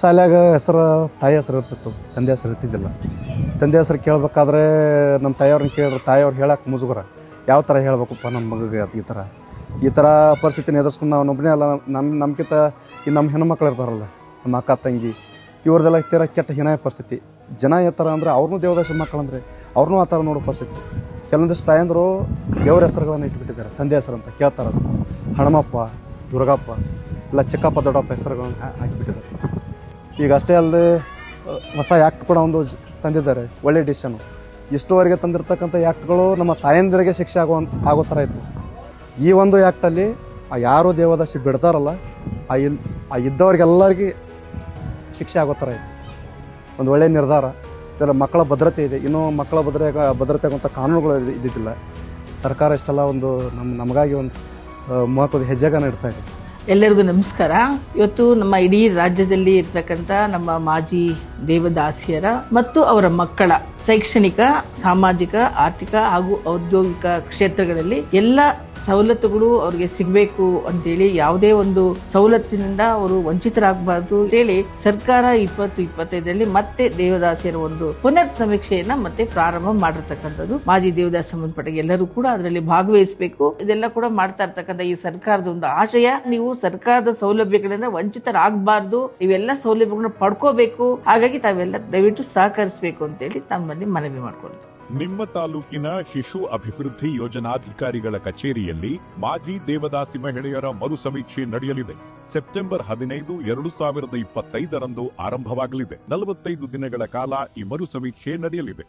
ಶಾಲ್ಯಾಗ ಹೆಸರು ತಾಯಿ ಹೆಸರು ಇರ್ತಿತ್ತು, ತಂದೆ ಹೆಸರು ಇರ್ತಿದ್ದಿಲ್ಲ. ತಂದೆ ಹೆಸರು ಕೇಳಬೇಕಾದ್ರೆ ನಮ್ಮ ತಾಯಿಯವ್ರನ್ನ ಕೇಳಿದ್ರೆ ತಾಯಿಯವ್ರು ಹೇಳಕ್ಕೆ ಮುಜುಗರ. ಯಾವ ಥರ ಹೇಳ್ಬೇಕಪ್ಪ ನಮ್ಮ ಮಗಗೆ ಈ ಥರ ಪರಿಸ್ಥಿತಿನ ಎದುರಿಸ್ಕೊಂಡು ನಾವು ಒಬ್ಬನೇ ಅಲ್ಲ, ನಮ್ಗಿಂತ ಈ ನಮ್ಮ ಹೆಣ್ಮಕ್ಳು ಇರ್ತಾರಲ್ಲ, ನಮ್ಮ ಅಕ್ಕ ತಂಗಿ ಇವ್ರದ್ದೆಲ್ಲ ತೀರ ಕೆಟ್ಟ ಹೀನಾಯ ಪರಿಸ್ಥಿತಿ. ಜನ ಯಾವ ಥರ ಅಂದರೆ ಅವ್ರನ್ನೂ ದೇವದಾಸಿ ಮಕ್ಕಳಂದರೆ ಅವ್ರನ್ನೂ ಆ ಥರ ನೋಡೋ ಪರಿಸ್ಥಿತಿ. ಕೆಲವೊಂದಿಷ್ಟು ತಾಯಂದರು ದೇವ್ರ ಹೆಸರುಗಳನ್ನು ಇಟ್ಬಿಟ್ಟಿದ್ದಾರೆ, ತಂದೆ ಹೆಸರು ಅಂತ ಕೇಳ್ತಾರೆ. ಹನುಮಪ್ಪ, ದುರ್ಗಪ್ಪ, ಇಲ್ಲ ಚಿಕ್ಕಪ್ಪ ದೊಡ್ಡಪ್ಪ ಹೆಸರುಗಳನ್ನು ಹಾಕಿಬಿಟ್ಟಿದ್ದಾರೆ. ಈಗ ಅಷ್ಟೇ ಅಲ್ಲದೆ ಹೊಸ ಆ್ಯಕ್ಟ್ ಕೂಡ ಒಂದು ತಂದಿದ್ದಾರೆ, ಒಳ್ಳೆ ಡಿಸಿಷನು. ಇಷ್ಟುವರೆಗೆ ತಂದಿರ್ತಕ್ಕಂಥ ಆ್ಯಕ್ಟ್ಗಳು ನಮ್ಮ ತಾಯಂದಿರಿಗೆ ಶಿಕ್ಷೆ ಆಗೋ ಥರ ಇತ್ತು. ಈ ಒಂದು ಆ್ಯಕ್ಟಲ್ಲಿ ಯಾರು ದೇವದಾಸಿ ಬಿಡ್ತಾರಲ್ಲ ಆ ಇದ್ದವ್ರಿಗೆಲ್ಲರಿಗೆ ಶಿಕ್ಷೆ ಆಗೋ ಥರ ಇತ್ತು. ಒಂದು ಒಳ್ಳೆಯ ನಿರ್ಧಾರ. ಇದರ ಮಕ್ಕಳ ಭದ್ರತೆ ಇದೆ. ಇನ್ನೂ ಮಕ್ಕಳ ಭದ್ರತೆ ಆಗುವಂಥ ಕಾನೂನುಗಳು ಇದ್ದಿದ್ದಿಲ್ಲ. ಸರ್ಕಾರ ಇಷ್ಟೆಲ್ಲ ಒಂದು ನಮಗಾಗಿ ಒಂದು ಮಹತ್ವದ ಹೆಜ್ಜೆಗಳನ್ನು ಇಡ್ತಾ ಇದೆ. ಎಲ್ಲರಿಗೂ ನಮಸ್ಕಾರ. ಇವತ್ತು ನಮ್ಮ ಇಡೀ ರಾಜ್ಯದಲ್ಲಿ ಇರ್ತಕ್ಕಂಥ ನಮ್ಮ ಮಾಜಿ ದೇವದಾಸಿಯರ ಮತ್ತು ಅವರ ಮಕ್ಕಳ ಶೈಕ್ಷಣಿಕ, ಸಾಮಾಜಿಕ, ಆರ್ಥಿಕ ಹಾಗೂ ಔದ್ಯೋಗಿಕ ಕ್ಷೇತ್ರಗಳಲ್ಲಿ ಎಲ್ಲ ಸವಲತ್ತುಗಳು ಅವ್ರಿಗೆ ಸಿಗಬೇಕು ಅಂತೇಳಿ, ಯಾವುದೇ ಒಂದು ಸವಲತ್ತಿನಿಂದ ಅವರು ವಂಚಿತರಾಗಬಾರ್ದು ಅಂತೇಳಿ ಸರ್ಕಾರ 2025ರಲ್ಲಿ ಮತ್ತೆ ದೇವದಾಸಿಯರ ಒಂದು ಪುನರ್ ಸಮೀಕ್ಷೆಯನ್ನ ಮತ್ತೆ ಪ್ರಾರಂಭ ಮಾಡಿರ್ತಕ್ಕಂಥದ್ದು. ಮಾಜಿ ದೇವದಾಸಿ ಸಂಬಂಧಪಟ್ಟ ಎಲ್ಲರೂ ಕೂಡ ಅದರಲ್ಲಿ ಭಾಗವಹಿಸಬೇಕು. ಇದೆಲ್ಲ ಕೂಡ ಮಾಡ್ತಾ ಇರ್ತಕ್ಕಂಥ ಈ ಸರ್ಕಾರದ ಒಂದು ಆಶಯ, ನೀವು ಸರ್ಕಾರದ ಸೌಲಭ್ಯಗಳಿಂದ ವಂಚಿತರಾಗಬಾರ್ದು, ಇವೆಲ್ಲ ಸೌಲಭ್ಯಗಳನ್ನ ಪಡ್ಕೋಬೇಕು. ಹಾಗಾಗಿ ತಾವೆಲ್ಲ ದಯವಿಟ್ಟು ಸಹಕರಿಸಬೇಕು ಅಂತೇಳಿ ತಮ್ಮಲ್ಲಿ ಮನವಿ ಮಾಡಿಕೊಳ್ಳೋದು. ನಿಮ್ಮ ತಾಲೂಕಿನ ಶಿಶು ಅಭಿವೃದ್ಧಿ ಯೋಜನಾಧಿಕಾರಿಗಳ ಕಚೇರಿಯಲ್ಲಿ ಮಾಜಿ ದೇವದಾಸಿ ಮಹಿಳೆಯರ ಮರು ಸಮೀಕ್ಷೆ ನಡೆಯಲಿದೆ. ಸೆಪ್ಟೆಂಬರ್ 15, 2025ರಂದು ಆರಂಭವಾಗಲಿದೆ. 45 ದಿನಗಳ ಕಾಲ ಈ ಮರು ಸಮೀಕ್ಷೆ ನಡೆಯಲಿದೆ.